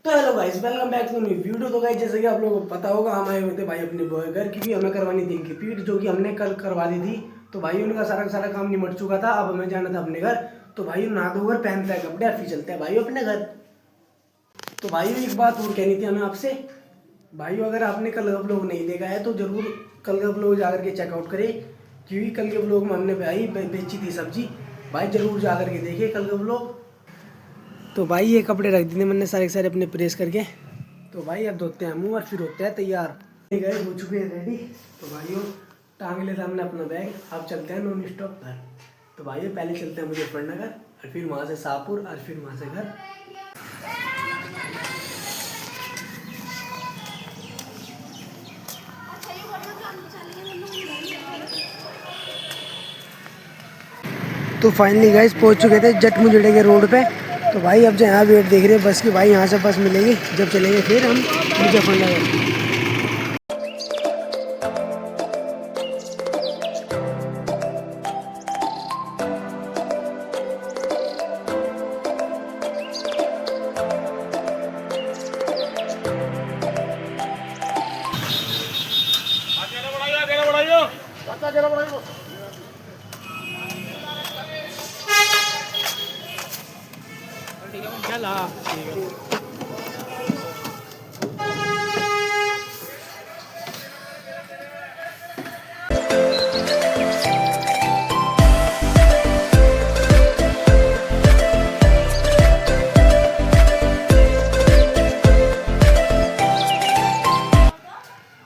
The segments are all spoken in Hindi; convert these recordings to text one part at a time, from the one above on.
तो hello guys, welcome back to new video. तो गाइस जैसे कि आप लोगों को पता होगा, हम आए हुए थे भाई अपने बॉय घर, क्योंकि हमें करवानी थी इनकी पीठ, जो कि हमने कल करवा दी थी। तो भाई उनका सारा काम निमट चुका था। अब हमें जाना था अपने घर। तो भाई नहा धोकर पहनता है कपड़े, फिर चलते हैं भाई अपने घर। तो भाई एक बात और कहनी थी हमें आपसे। भाई अगर आपने कल का ब्लॉग नहीं देखा है तो जरूर कल का ब्लॉग जाकर के चेकआउट करें, क्योंकि कल के ब्लॉग में हमने भाई बेची थी सब्जी। भाई जरूर जाकर के देखिए कल का ब्लॉग। तो भाई ये कपड़े रख दिए मैंने सारे सारे अपने प्रेस करके। तो भाई अब धोते हैं मुँह और फिर होते हैं तैयार। गए हो चुके हैं रेडी। तो भाइयों टांग लेते हमने अपना बैग, अब चलते हैं नॉन स्टॉप घर। तो भाइयों पहले चलते हैं मुजफ्फरनगर, और फिर वहाँ से शाहपुर, और फिर वहाँ से घर। तो फाइनली गाइस पहुंच चुके थे जट मुजड़े के रोड पे। तो भाई अब जो यहाँ वेट देख रहे हैं बस की, भाई यहाँ से बस मिलेगी जब चलेंगे फिर हम मुजफ्फरनगर।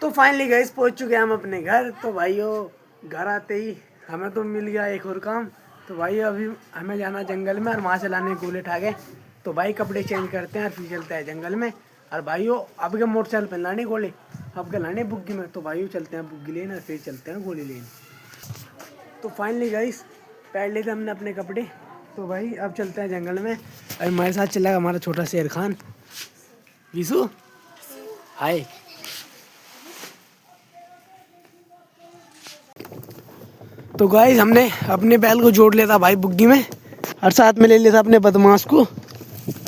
तो फाइनली गाइस पहुंच चुके हैं हम अपने घर। तो भाइयों घर आते ही हमें तो मिल गया एक और काम। तो भाई अभी हमें जाना जंगल में, और वहाँ से लाने गोले ठाके। तो भाई कपड़े चेंज करते हैं और फिर चलते हैं जंगल में। और भाइयों अब के मोटरसाइकिल पर लाने गोले, अब के लाने बुग्गी में। तो भाइयों चलते हैं बुग्गी लेन और फिर चलते हैं गोली लेन। तो फाइनली गाइस पहन लेते हमने अपने कपड़े। तो भाई अब चलते हैं जंगल में, और हमारे साथ चला हमारा छोटा शेर खान विशु। हाय। तो गाइस हमने अपने बैल को जोड़ लिया था भाई बुग्गी में, और साथ में ले लिया था अपने बदमाश को।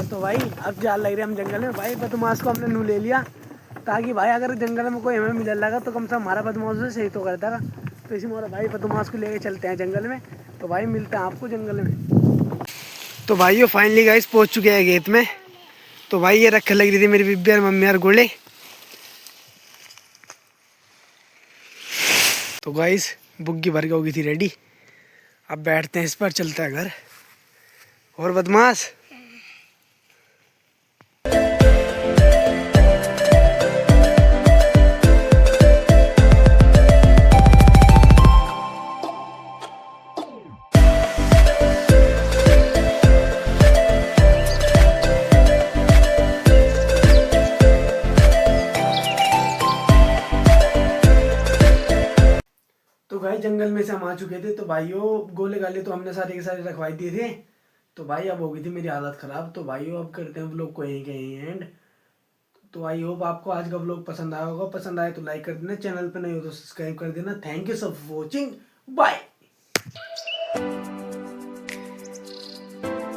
तो भाई अब जाल लग रहे हम जंगल में। भाई बदमाश को हमने नू ले लिया, ताकि भाई अगर जंगल में कोई हमें मिलने लगा तो कम से कम हमारा बदमाश से सही तो करता था। तो इसी मोरा भाई बदमाश को लेके चलते हैं जंगल में। तो भाई मिलते हैं आपको जंगल में। तो भाई फाइनली गाइस पहुँच चुके हैं खेत में। तो भाई ये रख लग रही थी मेरी बिब्बी और मम्मी और गोले। तो गाइस बुग्गी भर के होगी थी रेडी। अब बैठते हैं इस पर, चलता है घर। और बदमाश तो भाई जंगल में से हम आ चुके थे। तो भाइयों गोले गाले तो हमने सारे के सारे रखवाई दिए थे। तो भाई अब हो गई थी मेरी हालत ख़राब। तो भाइयों अब करते हैं व्लॉग को यहीं कहीं एंड। तो आई होप आपको आज का व्लॉग पसंद आया होगा। पसंद आए तो लाइक कर देना, चैनल पे नहीं हो तो सब्सक्राइब कर देना। थैंक यू सब फॉर वॉचिंग, बाय।